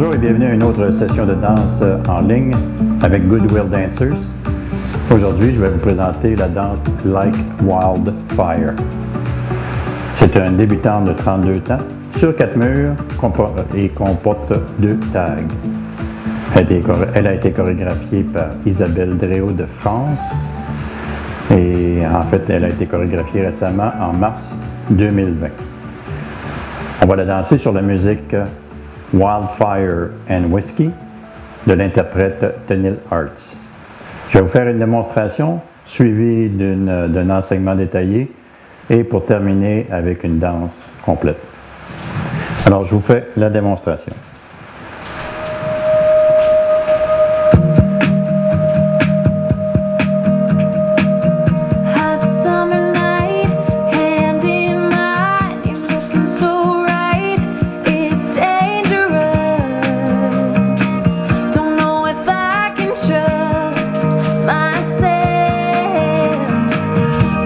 Bonjour et bienvenue à une autre session de danse en ligne avec Goodwill Dancers. Aujourd'hui, je vais vous présenter la danse Like Wildfire. C'est un débutant de 32 ans sur 4 murs et comporte 2 tags. Elle a été chorégraphiée par Isabelle Dréau de France et en fait, elle a été chorégraphiée récemment en mars 2020. On va la danser sur la musique Wildfire and Whiskey de l'interprète Tenille Arts. Je vais vous faire une démonstration suivie d'un enseignement détaillé et pour terminer avec une danse complète. Alors, je vous fais la démonstration.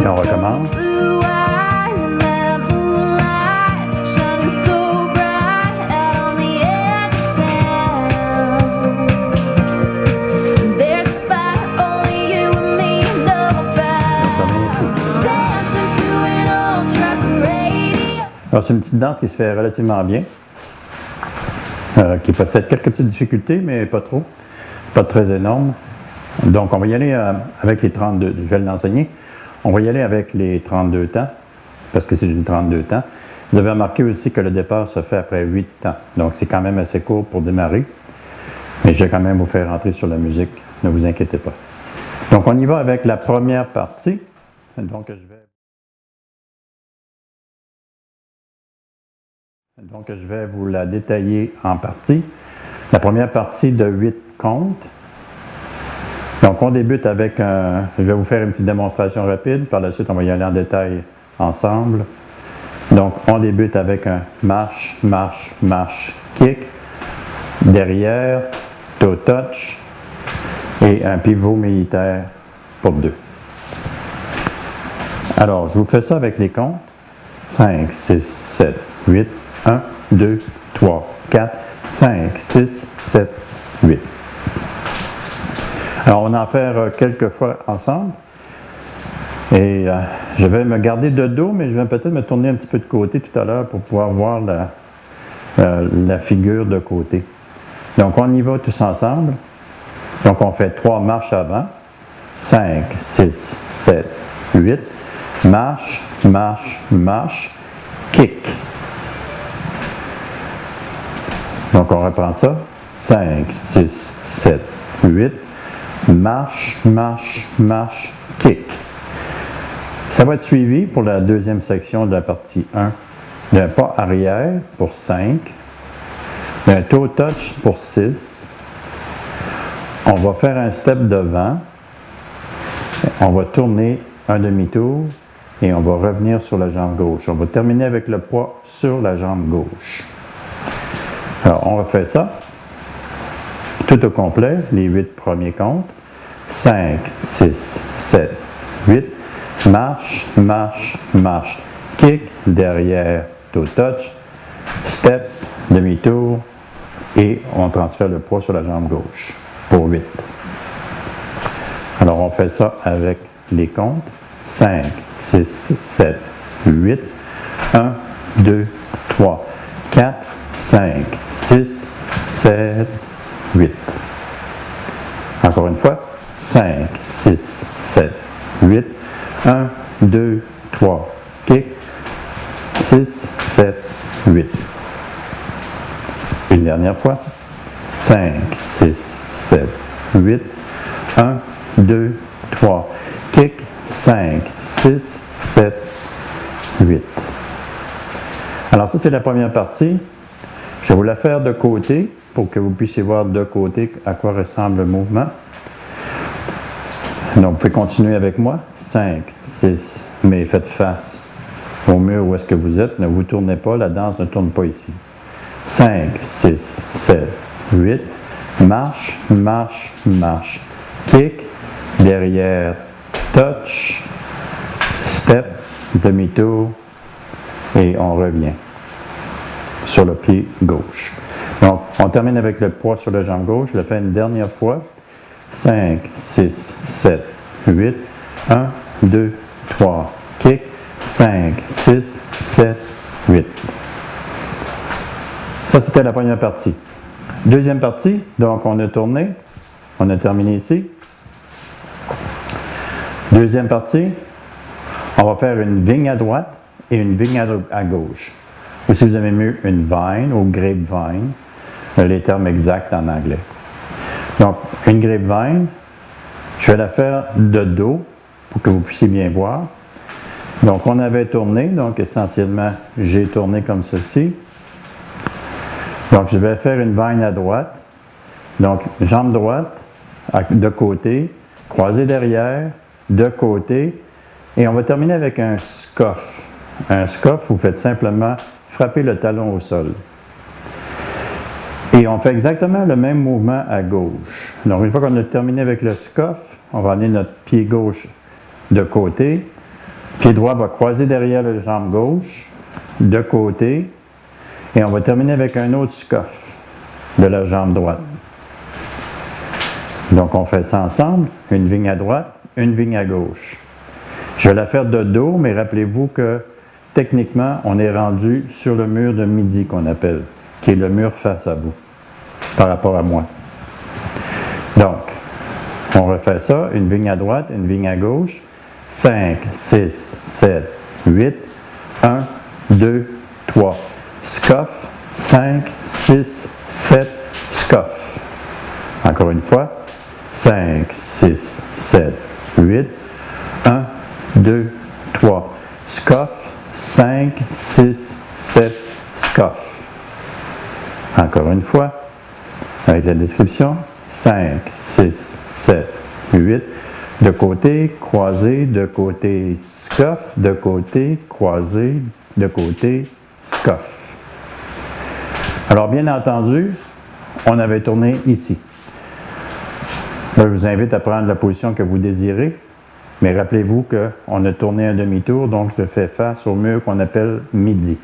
On recommence. Alors, c'est une petite danse qui se fait relativement bien, qui possède quelques petites difficultés, mais pas trop, pas très énormes. Donc, on va y aller avec les 32, je vais l'enseigner. On va y aller avec les 32 temps, parce que c'est une 32 temps. Vous avez remarqué aussi que le départ se fait après 8 temps, donc c'est quand même assez court pour démarrer. Mais je vais quand même vous faire rentrer sur la musique, ne vous inquiétez pas. Donc, on y va avec la première partie. Donc, je vais vous la détailler en parties. La première partie de 8 comptes. Donc, on débute avec je vais vous faire une petite démonstration rapide. Par la suite, on va y aller en détail ensemble. Donc, on débute avec un marche, marche, marche, kick. Derrière, toe touch. Et un pivot militaire pour 2. Alors, je vous fais ça avec les comptes. 5, 6, 7, 8. 1, 2, 3, 4, 5, 6, 7, 8. Alors, on va en faire quelques fois ensemble. Et je vais me garder de dos, mais je vais peut-être me tourner un petit peu de côté tout à l'heure pour pouvoir voir la figure de côté. Donc, on y va tous ensemble. Donc, on fait 3 marches avant. 5, 6, 7, 8. Marche, marche, marche. Kick. Donc, on reprend ça. 5, 6, 7, 8. Marche, marche, marche, kick. Ça va être suivi pour la deuxième section de la partie 1 d'un pas arrière pour 5, d'un toe touch pour 6. On va faire un step devant. On va tourner un demi-tour et on va revenir sur la jambe gauche. On va terminer avec le poids sur la jambe gauche. Alors, on refait ça. Tout au complet, les 8 premiers comptes. 5, 6, 7, 8. Marche, marche, marche. Kick, derrière, toe touch. Step, demi-tour. Et on transfère le poids sur la jambe gauche pour 8. Alors, on fait ça avec les comptes. 5, 6, 7, 8. 1, 2, 3, 4, 5, 6, 7, 8. Encore une fois. 5, 6, 7, 8. 1, 2, 3, kick. 6, 7, 8. Une dernière fois. 5, 6, 7, 8. 1, 2, 3, kick. 5, 6, 7, 8. Alors ça, c'est la première partie. Je vais vous la faire de côté pour que vous puissiez voir de côté à quoi ressemble le mouvement. Donc, vous pouvez continuer avec moi. 5, 6, mais faites face au mur où est-ce que vous êtes. Ne vous tournez pas, la danse ne tourne pas ici. 5, 6, 7, 8. Marche, marche, marche. Kick, derrière, touch, step, demi-tour, et on revient sur le pied gauche. Donc, on termine avec le poids sur la jambe gauche. Je le fais une dernière fois. 5, 6, 7, 8. 1, 2, 3, kick. 5, 6, 7, 8. Ça, c'était la première partie. Deuxième partie, donc on a tourné. On a terminé ici. Deuxième partie, on va faire une vigne à droite et une vigne à gauche. Ou si vous aimez mieux, une vine ou grapevine, les termes exacts en anglais. Donc, une grapevine, je vais la faire de dos pour que vous puissiez bien voir. Donc, on avait tourné, donc essentiellement, j'ai tourné comme ceci. Donc, je vais faire une vine à droite. Donc, jambe droite, de côté, croisée derrière, de côté, et on va terminer avec un scuff. Un scuff, vous faites simplement frapper le talon au sol. Et on fait exactement le même mouvement à gauche. Donc, une fois qu'on a terminé avec le scuff, on va amener notre pied gauche de côté. Pied droit va croiser derrière la jambe gauche, de côté, et on va terminer avec un autre scuff de la jambe droite. Donc, on fait ça ensemble, une vigne à droite, une vigne à gauche. Je vais la faire de dos, mais rappelez-vous que techniquement, on est rendu sur le mur de midi qu'on appelle, qui est le mur face à vous, par rapport à moi. Donc, on refait ça, une vigne à droite, une vigne à gauche. 5, 6, 7, 8. 1, 2, 3. Scuff. 5, 6, 7. Scuff. Encore une fois. 5, 6, 7, 8. 1, 2, 3. Scuff. 5, 6, 7. Scuff. Encore une fois. Avec la description. 5, 6, 7, 8. De côté, croisé, de côté, scuff, de côté, croisé, de côté, scuff. Alors, bien entendu, on avait tourné ici. Là, je vous invite à prendre la position que vous désirez, mais rappelez-vous qu'on a tourné un demi-tour, donc je fais face au mur qu'on appelle midi.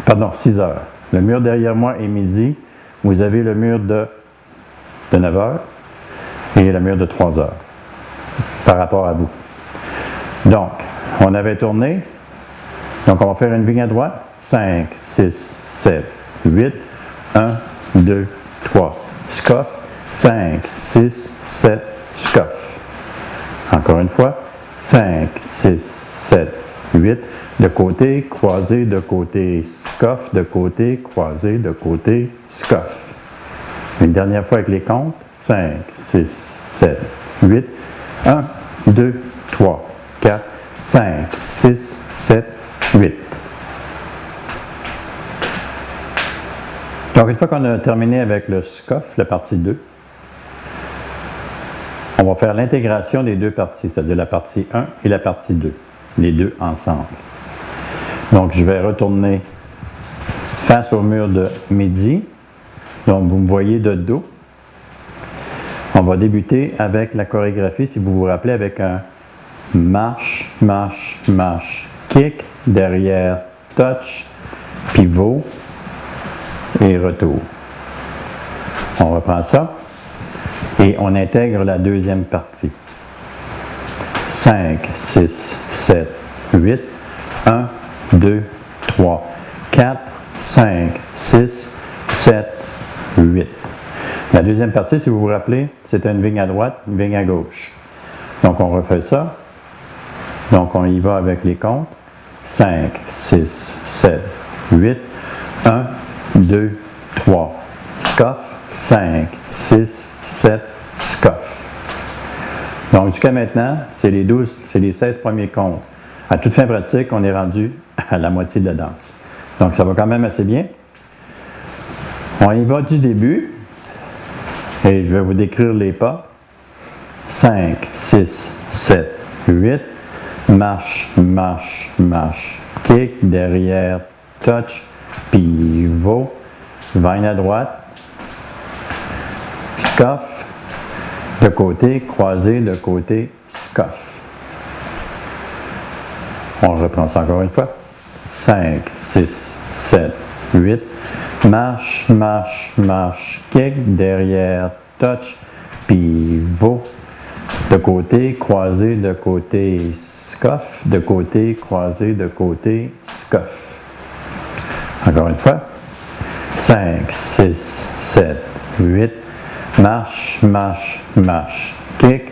Pardon, 6 heures. Le mur derrière moi est midi. Vous avez le mur de 9 heures et le mur de 3 heures. Par rapport à vous. Donc, on avait tourné. Donc, on va faire une vigne à droite. 5, 6, 7, 8. 1, 2, 3. Scuff. 5, 6, 7. Scuff. Encore une fois. 5, 6, 7, 8. De côté, croisé, de côté, scuff. De côté, croisé, de côté, scuff. Une dernière fois avec les comptes. 5, 6, 7, 8. 1, 2, 3, 4, 5, 6, 7, 8. Donc, une fois qu'on a terminé avec le scuff, la partie 2, on va faire l'intégration des deux parties, c'est-à-dire la partie 1 et la partie 2, les deux ensemble. Donc, je vais retourner face au mur de midi. Donc, vous me voyez de dos. On va débuter avec la chorégraphie, si vous vous rappelez, avec un marche, marche, marche, kick, derrière, touch, pivot et retour. On reprend ça et on intègre la deuxième partie. 5, 6, 7, 8. 1, 2, 3, 4, 5, 6, 7, 8. La deuxième partie, si vous vous rappelez, c'était une vigne à droite, une vigne à gauche. Donc, on refait ça. Donc, on y va avec les comptes. 5, 6, 7, 8. 1, 2, 3. Scuff. 5, 6, 7. Scuff. Donc, jusqu'à maintenant, c'est les 16 premiers comptes. À toute fin pratique, on est rendu à la moitié de la danse. Donc, ça va quand même assez bien. On y va du début. Et je vais vous décrire les pas. 5, 6, 7, 8. Marche, marche, marche. Kick, derrière, touch, pivot. Vine à droite. Scuff. De côté, croisé, de côté, scuff. On reprend ça encore une fois. 5, 6, 7, 8. marche, marche, marche, kick, derrière, touch, pivot, de côté, croisé, de côté, scuff, de côté, croisé, de côté, scuff. Encore une fois. 5, 6, 7, 8, marche, marche, marche, kick,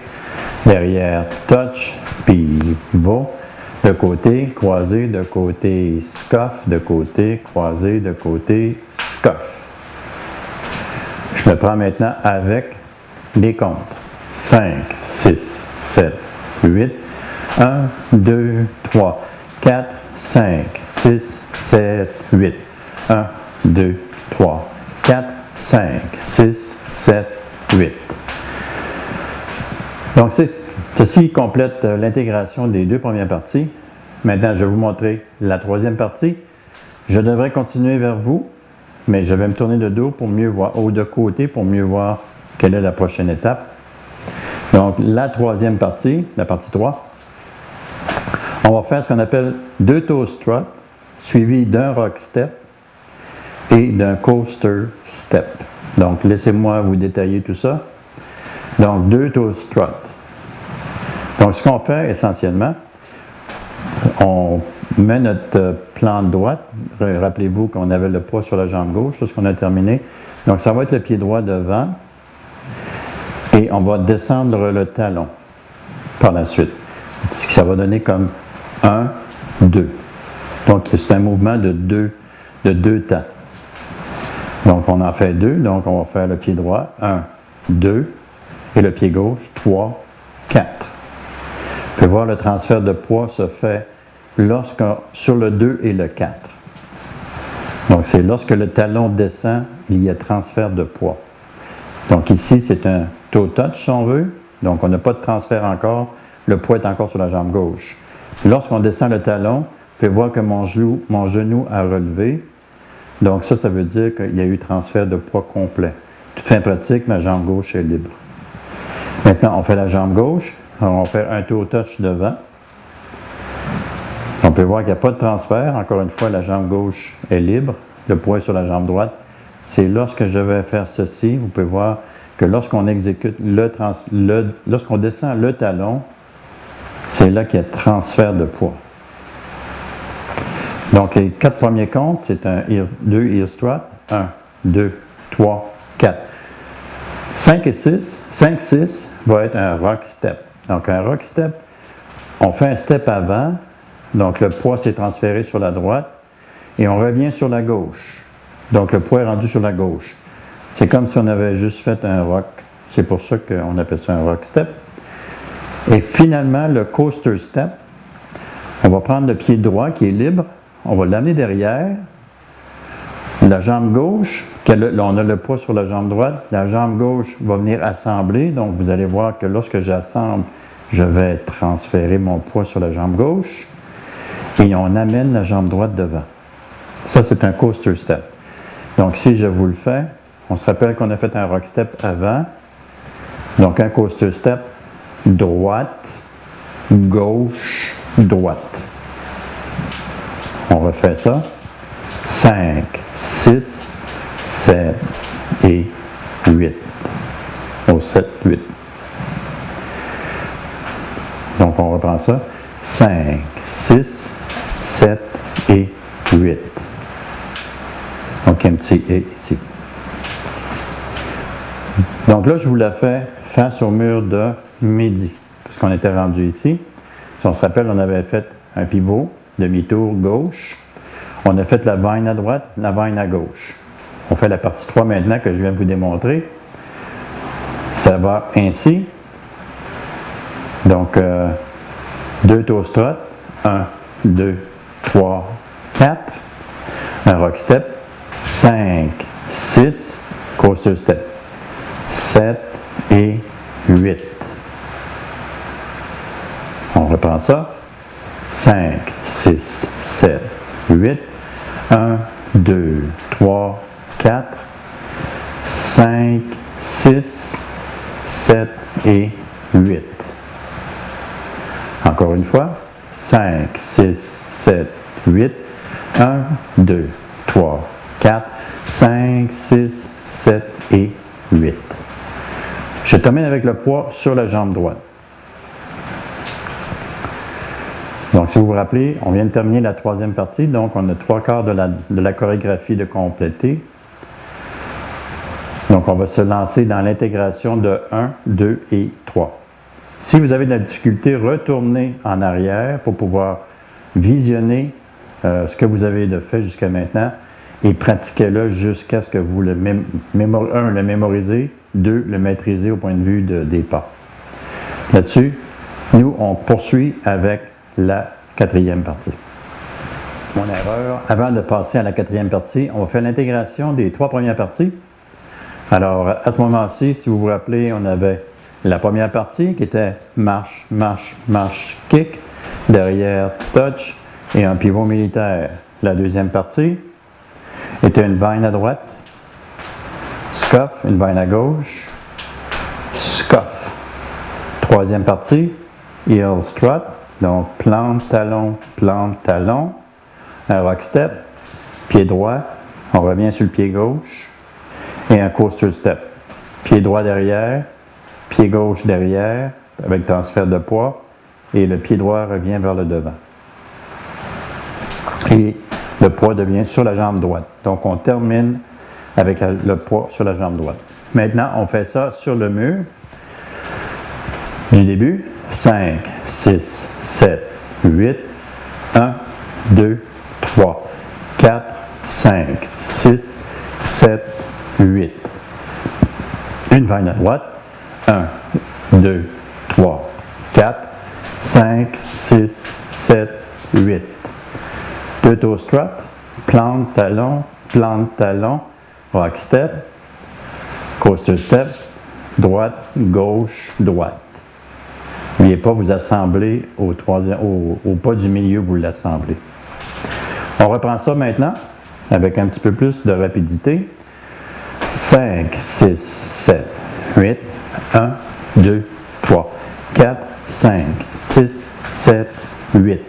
derrière, touch, pivot, de côté, croisé, de côté, scuff, de côté, croisé, de côté, scuff. Je me prends maintenant avec les comptes. 5, 6, 7, 8, 1, 2, 3, 4, 5, 6, 7, 8, 1, 2, 3, 4, 5, 6, 7, 8. Donc, ceci complète l'intégration des deux premières parties. Maintenant, je vais vous montrer la troisième partie. Je devrais continuer vers vous, mais je vais me tourner de dos pour mieux voir, ou de côté pour mieux voir quelle est la prochaine étape. Donc, la troisième partie, la partie 3, on va faire ce qu'on appelle 2 toe struts, suivi d'un rock step et d'un coaster step. Donc, laissez-moi vous détailler tout ça. Donc, 2 toe struts. Donc, ce qu'on fait essentiellement, on met notre plante droite. Rappelez-vous qu'on avait le poids sur la jambe gauche, c'est ce qu'on a terminé. Donc, ça va être le pied droit devant et on va descendre le talon par la suite. Ce que ça va donner comme 1, 2. Donc, c'est un mouvement de deux temps. Donc, on en fait 2. Donc, on va faire le pied droit, 1, 2, et le pied gauche, 3, 4. Vous pouvez voir le transfert de poids se fait sur le 2 et le 4. Donc, c'est lorsque le talon descend, il y a transfert de poids. Donc, ici, c'est un toe touch, si on veut. Donc, on n'a pas de transfert encore. Le poids est encore sur la jambe gauche. Lorsqu'on descend le talon, vous pouvez voir que mon genou a relevé. Donc, ça veut dire qu'il y a eu transfert de poids complet. Toute fin pratique, ma jambe gauche est libre. Maintenant, on fait la jambe gauche. Alors, on va faire un toe touch devant. On peut voir qu'il n'y a pas de transfert. Encore une fois, la jambe gauche est libre. Le poids est sur la jambe droite. C'est lorsque je vais faire ceci, vous pouvez voir que lorsqu'on exécute lorsqu'on descend le talon, c'est là qu'il y a transfert de poids. Donc, les 4 premiers comptes, c'est 2 heel struts. 1, 2, 3, 4. 5 et 6. 5, 6 va être un rock step. Donc, un rock step, on fait un step avant. Donc, le poids s'est transféré sur la droite. Et on revient sur la gauche. Donc, le poids est rendu sur la gauche. C'est comme si on avait juste fait un rock. C'est pour ça qu'on appelle ça un rock step. Et finalement, le coaster step, on va prendre le pied droit qui est libre. On va l'amener derrière. La jambe gauche, là on a le poids sur la jambe droite. La jambe gauche va venir assembler. Donc, vous allez voir que lorsque j'assemble, je vais transférer mon poids sur la jambe gauche. Et on amène la jambe droite devant. Ça, c'est un coaster step. Donc, si je vous le fais, on se rappelle qu'on a fait un rock step avant. Donc, un coaster step, droite, gauche, droite. On refait ça. 5, 6, 7 et 8. Au 7, 8. Donc, on reprend ça. 5, 6, 7 et 8. Donc, un petit et ici. Donc là, je vous la fais face au mur de midi, parce qu'on était rendu ici. Si on se rappelle, on avait fait un pivot, demi-tour gauche. On a fait la vaine à droite, la vaine à gauche. On fait la partie 3 maintenant que je viens de vous démontrer. Ça va ainsi. Donc, 2 toe struts. 1, 2, 3, 4. Un rock step. 5, 6. Coaster step. 7 et 8. On reprend ça. 5, 6, 7, 8. 1, 2, 3, 4, 5, 6, 7 et 8. Encore une fois. 5, 6, 7, 8. 1, 2, 3, 4, 5, 6, 7 et 8. Je termine avec le poids sur la jambe droite. Donc, si vous vous rappelez, on vient de terminer la troisième partie, donc on a 3/4 de la chorégraphie de compléter. Donc, on va se lancer dans l'intégration de 1, 2 et 3. Si vous avez de la difficulté, retournez en arrière pour pouvoir visionner ce que vous avez fait jusqu'à maintenant et pratiquez-le jusqu'à ce que vous le mémorisez, 2, le maîtrisez au point de vue des pas. Là-dessus, nous, on poursuit avec la quatrième partie. Mon erreur, avant de passer à la quatrième partie, on va faire l'intégration des 3 premières parties. Alors, à ce moment-ci, si vous vous rappelez, on avait la première partie qui était marche, marche, marche, kick, derrière touch et un pivot militaire. La deuxième partie était une vine à droite, scuff, une vine à gauche, scuff. Troisième partie, heel strut, donc plante, talon, un rock step, pied droit, on revient sur le pied gauche et un coaster step. Pied droit derrière, pied gauche derrière avec transfert de poids et le pied droit revient vers le devant. Et le poids devient sur la jambe droite. Donc, on termine avec le poids sur la jambe droite. Maintenant, on fait ça sur le mur du début. 5, 6, 7, 8, 1, 2, 3, 4, 5, 6, 7, 8. Une vine à droite. 1, 2, 3, 4, 5, 6, 7, 8. Deux toe strut, plante, talon, rock step, coaster step, droite, gauche, droite. N'oubliez pas, vous assemblez au pas du milieu, vous l'assemblez. On reprend ça maintenant avec un petit peu plus de rapidité. 5, 6, 7, 8, 1, 2, 3, 4, 5, 6, 7, 8.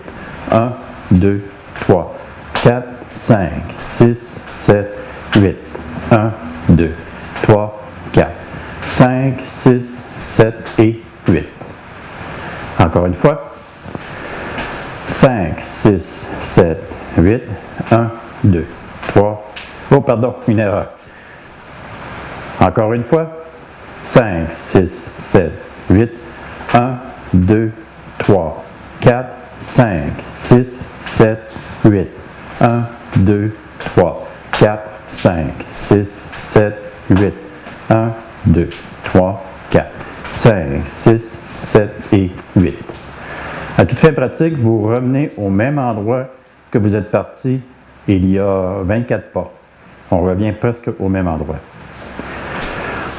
1, 2, 3, 4, 5, 6, 7, 8. 1, 2, 3, 4, 5, 6, 7 et 8. Encore une fois. 5, 6, 7, 8. 1, 2, 3. Oh, pardon, une erreur. Encore une fois. 5, 6, 7, 8. 1, 2, 3, 4, 5, 6, 7, 8. 1, 2, 3, 4, 5, 6, 7, 8. 1, 2, 3, 4, 5, 6, 7 et 8. À toute fin pratique, vous revenez au même endroit que vous êtes parti il y a 24 pas. On revient presque au même endroit.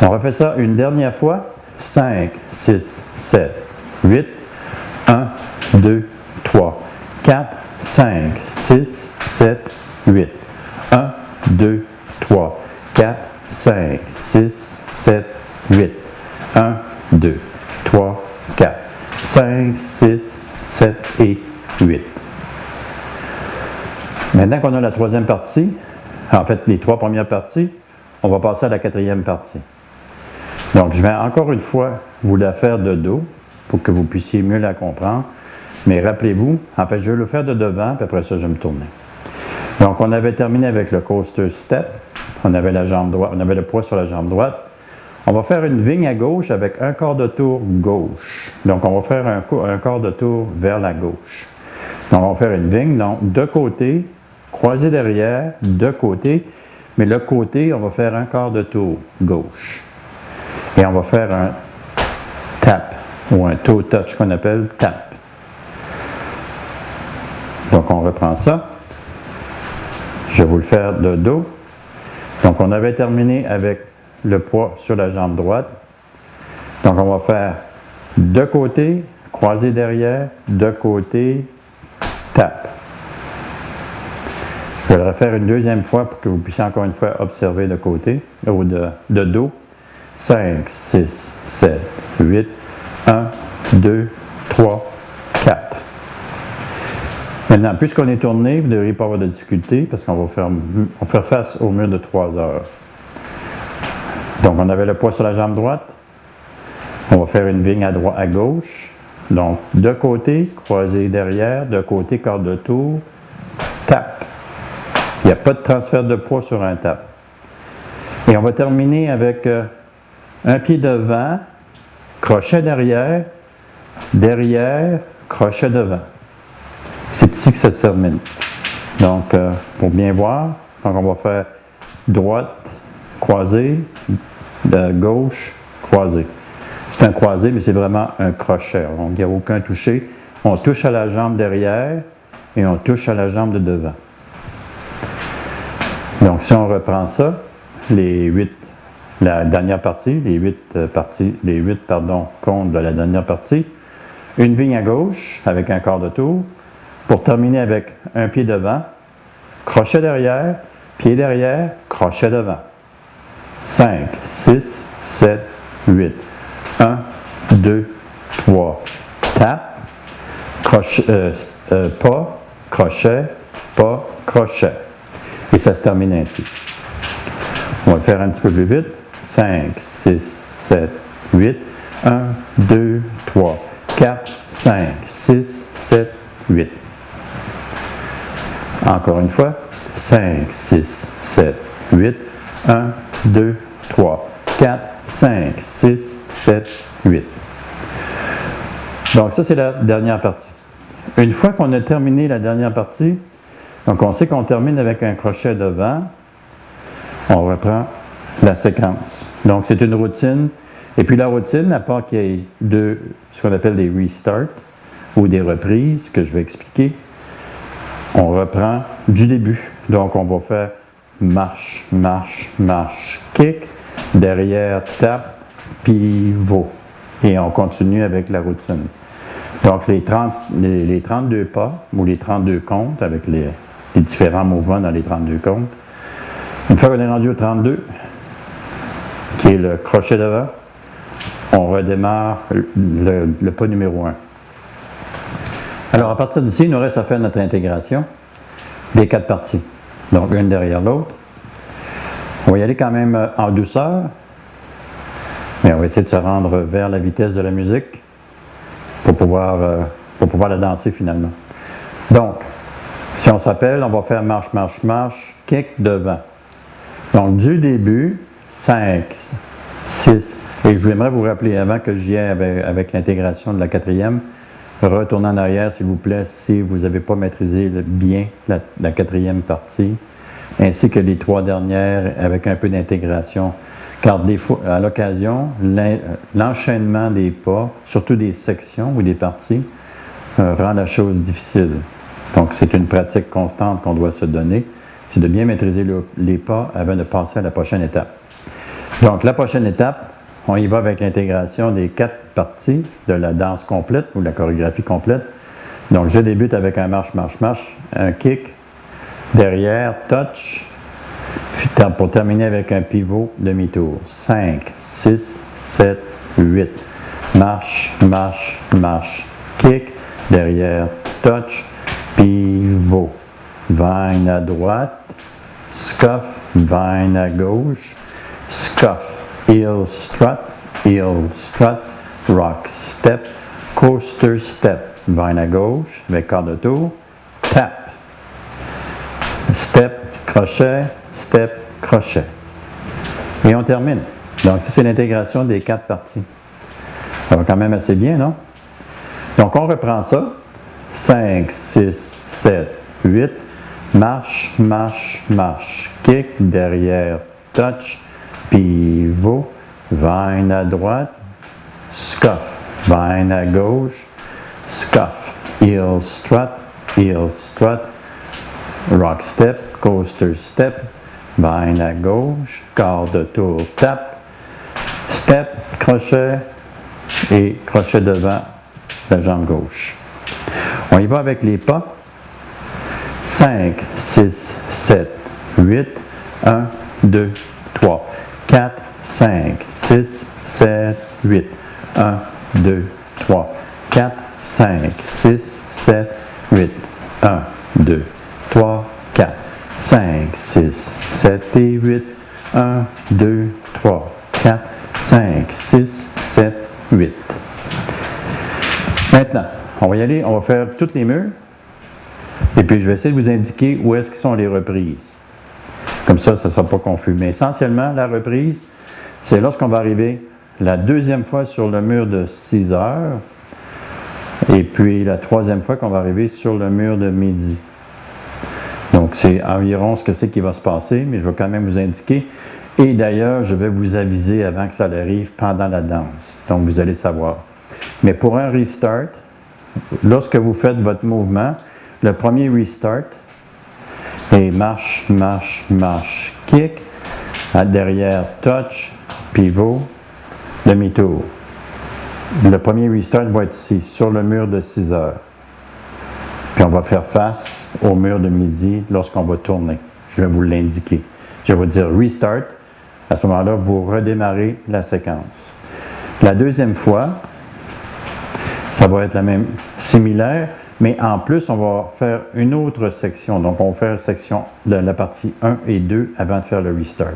On refait ça une dernière fois. 5, 6, 7, 8. 1, 2, 3, 4, 5, 6, 7, 8. 1, 2, 3, 4, 5, 6, 7, 8. 1, 2, 3, 4, 5, 6, 7 et 8. Maintenant qu'on a la troisième partie, en fait les 3 premières parties, on va passer à la quatrième partie. Donc je vais encore une fois vous la faire de dos pour que vous puissiez mieux la comprendre. Mais rappelez-vous, en fait je vais le faire de devant, puis après ça je vais me tourner. Donc on avait terminé avec le coaster step, on avait la jambe droite, on avait le poids sur la jambe droite. On va faire une vigne à gauche avec un quart de tour gauche. Donc, on va faire un quart de tour vers la gauche. Donc, on va faire une vigne, donc, de côté, croisé derrière, de côté, mais le côté, on va faire un quart de tour gauche. Et on va faire un tap, ou un toe touch qu'on appelle tap. Donc, on reprend ça. Je vais vous le faire de dos. Donc, on avait terminé avec le poids sur la jambe droite. Donc, on va faire de côté, croisé derrière, de côté, tap. Je vais le refaire une deuxième fois pour que vous puissiez encore une fois observer de côté, ou de dos. 5, 6, 7, 8, 1, 2, 3, 4. Maintenant, puisqu'on est tourné, vous ne devriez pas avoir de difficulté parce qu'on va faire face au mur de 3 heures. Donc, on avait le poids sur la jambe droite. On va faire une vigne à gauche. Donc, de côté, croisé derrière, de côté, quart de tour, tap. Il n'y a pas de transfert de poids sur un tap. Et on va terminer avec un pied devant, crochet derrière, derrière, crochet devant. C'est ici que ça se termine. Donc, pour bien voir, donc on va faire droite, croisé, de gauche, croisé. C'est un croisé, mais c'est vraiment un crochet. Donc, il n'y a aucun toucher. On touche à la jambe derrière et on touche à la jambe de devant. Donc, si on reprend ça, la dernière partie, les 8 comptes de la dernière partie, une vigne à gauche avec un quart de tour, pour terminer avec un pied devant, crochet derrière, pied derrière, crochet devant. 5, 6, 7, 8. 1, 2, 3, tap, pas, crochet, pas, crochet. Et ça se termine ainsi. On va le faire un petit peu plus vite. 5, 6, 7, 8. 1, 2, 3, 4, 5, 6, 7, 8. Encore une fois. 5, 6, 7, 8. 1, 2, 3, 4, 5, 6, 7, 8. Donc ça, c'est la dernière partie. Une fois qu'on a terminé la dernière partie, donc on sait qu'on termine avec un crochet devant, on reprend la séquence. Donc c'est une routine. Et puis la routine, à part qu'il y ait ce qu'on appelle des restarts ou des reprises, que je vais expliquer, on reprend du début. Donc on va faire marche, marche, marche, kick, derrière, tap, pivot. Et on continue avec la routine. Donc les 32 pas, ou les 32 comptes, avec les différents mouvements dans les 32 comptes. Une fois qu'on est rendu au 32, qui est le crochet devant, on redémarre le pas numéro 1. Alors à partir d'ici, il nous reste à faire notre intégration des 4 parties. Donc une derrière l'autre. On va y aller quand même en douceur, mais on va essayer de se rendre vers la vitesse de la musique pour pouvoir la danser finalement. Donc, si on s'appelle, on va faire marche, marche, marche, kick devant. Donc du début, 5, 6, et je voudrais vous rappeler avant que j'y aille avec l'intégration de la 4e, retournez en arrière s'il vous plaît si vous n'avez pas maîtrisé bien la 4e partie, ainsi que les 3 dernières avec un peu d'intégration. Car des fois, à l'occasion, l'enchaînement des pas, surtout des sections ou des parties, rend la chose difficile. Donc c'est une pratique constante qu'on doit se donner, c'est de bien maîtriser les pas avant de passer à la prochaine étape. Donc la prochaine étape, on y va avec l'intégration des 4 parties de la danse complète ou la chorégraphie complète. Donc je débute avec un marche, marche, marche, un kick, derrière, touch, puis pour terminer avec un pivot demi-tour. 5, 6, 7, 8. Marche, marche, marche, kick, derrière, touch, pivot. Vine à droite, scuff, vine à gauche, scuff, heel strut, rock step, coaster step, vine à gauche, avec quart de tour, tap, step, crochet, step, crochet. Et on termine. Donc ça c'est l'intégration des 4 parties. Ça va quand même assez bien, non? Donc on reprend ça. 5, 6, 7, 8. Marche, marche, marche. Kick, derrière, touch, pivot, vine à droite, scuff, vine à gauche, scuff, heel strut, rock step, coaster step, vine à gauche, quart de tour, tap, step, crochet et crochet devant la jambe gauche. On y va avec les pas. 5, 6, 7, 8, 1, 2, 3, 4, 5, 6, 7, 8, 1, 2, 3, 4, 5, 6, 7, 8, 1, 2, 3, 4, 5, 6, 7 et 8. 1, 2, 3, 4, 5, 6, 7, 8. Maintenant, on va y aller, on va faire tous les murs. Et puis, je vais essayer de vous indiquer où est-ce qu'ils sont les reprises. Comme ça ne sera pas confus. Mais essentiellement, la reprise, c'est lorsqu'on va arriver la deuxième fois sur le mur de 6 heures, et puis la troisième fois qu'on va arriver sur le mur de midi. Donc, c'est environ ce que c'est qui va se passer, mais je vais quand même vous indiquer. Et d'ailleurs, je vais vous aviser avant que ça arrive pendant la danse. Donc, vous allez savoir. Mais pour un restart, lorsque vous faites votre mouvement, le premier restart est marche, marche, marche, kick, derrière touch, pivot, demi-tour. Le premier restart va être ici, sur le mur de 6 heures. Puis on va faire face au mur de midi lorsqu'on va tourner. Je vais vous l'indiquer. Je vais vous dire restart. À ce moment-là, vous redémarrez la séquence. La deuxième fois, ça va être la même, similaire, mais en plus, on va faire une autre section. Donc, on va faire section de la partie 1 et 2 avant de faire le restart.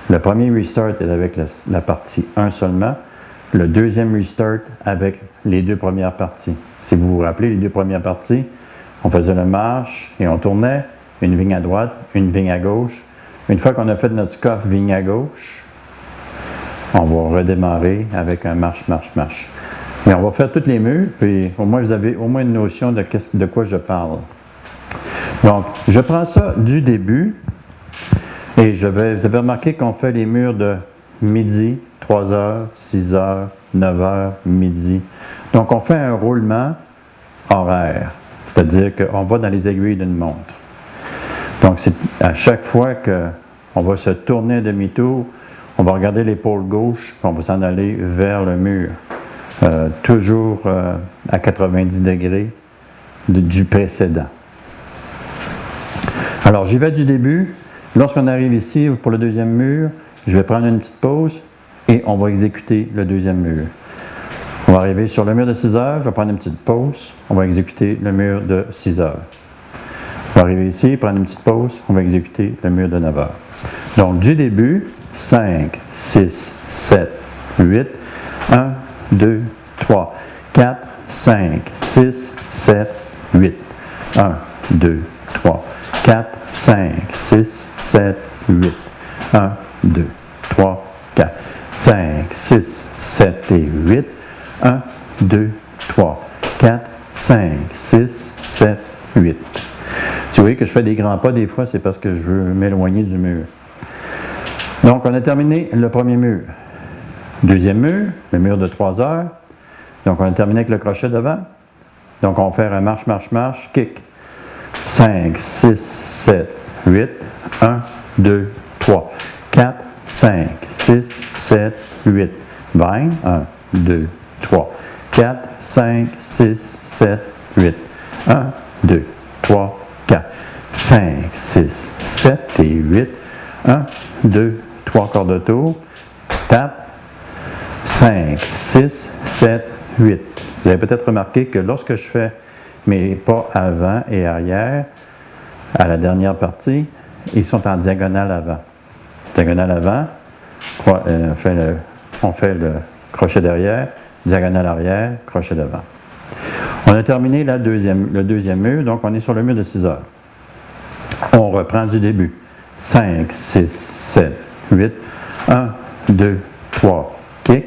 Le premier restart est avec la partie 1 seulement. Le deuxième restart avec les deux premières parties. Si vous vous rappelez, les deux premières parties, on faisait le marche et on tournait, une vigne à droite, une vigne à gauche. Une fois qu'on a fait notre scoff vigne à gauche, on va redémarrer avec un marche, marche, marche. Mais on va faire tous les murs, puis au moins vous avez au moins une notion de quoi je parle. Donc, je prends ça du début, et vous avez remarqué qu'on fait les murs de midi, 3 heures, 6 heures, 9 heures, midi. Donc, on fait un roulement horaire, c'est-à-dire qu'on va dans les aiguilles d'une montre. Donc, c'est à chaque fois qu'on va se tourner à demi-tour, on va regarder l'épaule gauche, puis on va s'en aller vers le mur. Toujours à 90 degrés du précédent. Alors, j'y vais du début. Lorsqu'on arrive ici pour le deuxième mur, je vais prendre une petite pause et on va exécuter le deuxième mur. On va arriver sur le mur de 6 heures, je vais prendre une petite pause, on va exécuter le mur de 6 heures. On va arriver ici, prendre une petite pause, on va exécuter le mur de 9 heures. Donc, du début, 5, 6, 7, 8, 1, 2, 3, 4, 5, 6, 7, 8. 1, 2, 3, 4, 5, 6, 7, 8. 1, 2, 3, 4, 5, 6, 7 et 8. 1, 2, 3, 4, 5, 6, 7, 8. Si vous voyez que je fais des grands pas, des fois, c'est parce que je veux m'éloigner du mur. Donc, on a terminé le premier mur. Deuxième mur, le mur de 3 heures. Donc, on a terminé avec le crochet devant. Donc, on va faire un marche, marche, marche, kick. 5, 6, 7, 8. 1, 2, 3, 4, 5, 6, 7, 8. 20. 1, 2, 3, 4, 5, 6, 7, 8. 1, 2, 3, 4, 5, 6, 7 et 8. 1, 2, 3 quarts de tour. Tape. 5, 6, 7, 8. Vous avez peut-être remarqué que lorsque je fais mes pas avant et arrière, à la dernière partie, ils sont en diagonale avant. Diagonale avant, on fait le crochet derrière, diagonale arrière, crochet devant. On a terminé le deuxième mur, donc on est sur le mur de 6 heures. On reprend du début. 5, 6, 7, 8. 1, 2, 3, kick.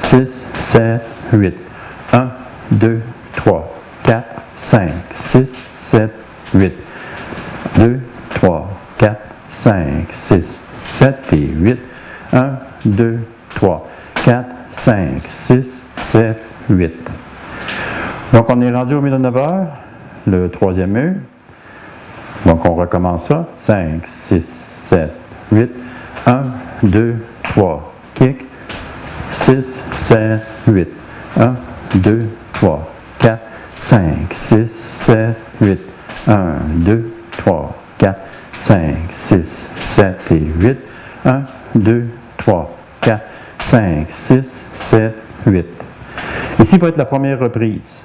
6, 7, 8. 1, 2, 3, 4, 5, 6, 7, 8. 2, 3, 4, 5, 6, 7 et 8. 1, 2, 3, 4, 5, 6, 7, 8. Donc, on est rendu au milieu de 9 heures, le troisième mur. Donc, on recommence ça. 5, 6, 7, 8. 1, 2, 3, kick. 6, 7, 8. 1, 2, 3, 4, 5, 6, 7, 8. 1, 2, 3, 4, 5, 6, 7 et 8. 1, 2, 3, 4, 5, 6, 7, 8. Ici va être la première reprise.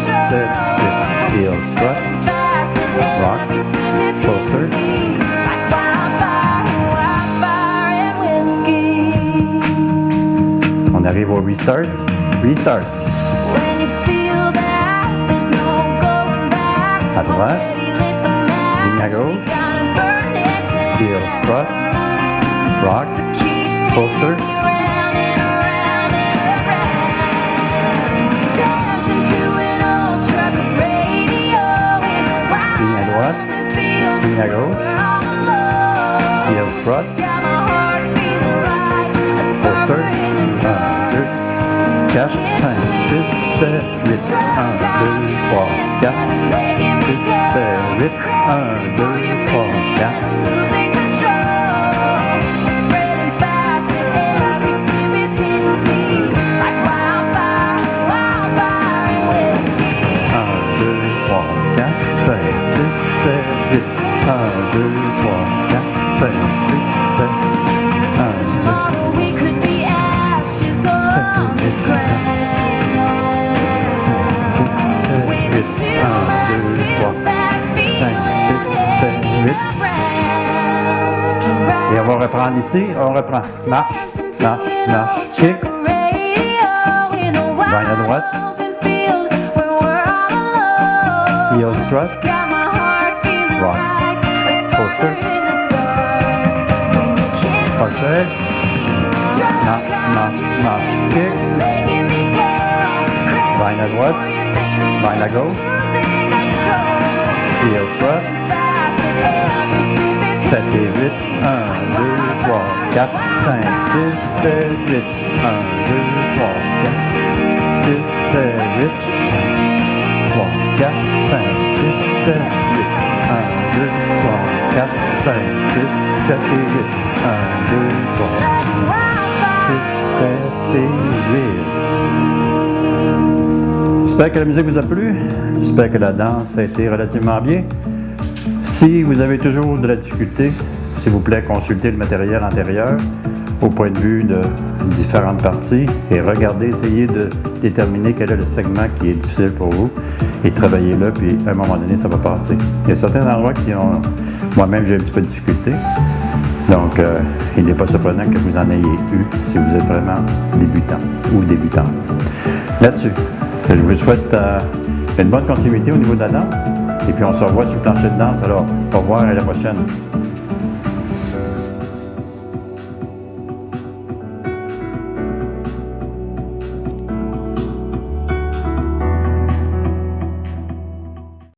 7, 8. Heel strut. Rock. Closer. On arrive au restart. Restart. À droite. Ligne à gauche. Heel strut. Rock. Closer. Ligne à droite. Ligne à gauche. Heel strut. Closer. 1, 2, 4, 5, 6, 7, 8. 1, 2, 3, 4. 6, 7, 8. 1, 2, 3, 4. Et on va reprendre ici, on reprend. Marche, marche, marche, kick. Vine à droite. Heel strut. Rock. Closer. Crochet. Marche, marche, marche, kick. Vine à droite. Vine à gauche. Heel strut. 4, 5, 6, 7, 8. 1, 2, 3, 4, 6, 7, 8. 3, 4, 5, 6, 7, 8. 1, 2, 3, 4, 5, 6, 7 et 8. 1, 2, 3, 6, 7 et 8. J'espère que la musique vous a plu. J'espère que la danse a été relativement bien. Si vous avez toujours de la difficulté, s'il vous plaît, consultez le matériel antérieur au point de vue de différentes parties et regardez, essayez de déterminer quel est le segment qui est difficile pour vous et travaillez-le, puis à un moment donné, ça va passer. Il y a certains endroits qui ont... Moi-même, j'ai un petit peu de difficulté. Donc, il n'est pas surprenant que vous en ayez eu si vous êtes vraiment débutant ou débutante. Là-dessus, je vous souhaite une bonne continuité au niveau de la danse et puis on se revoit sur le plancher de danse. Alors, au revoir et à la prochaine.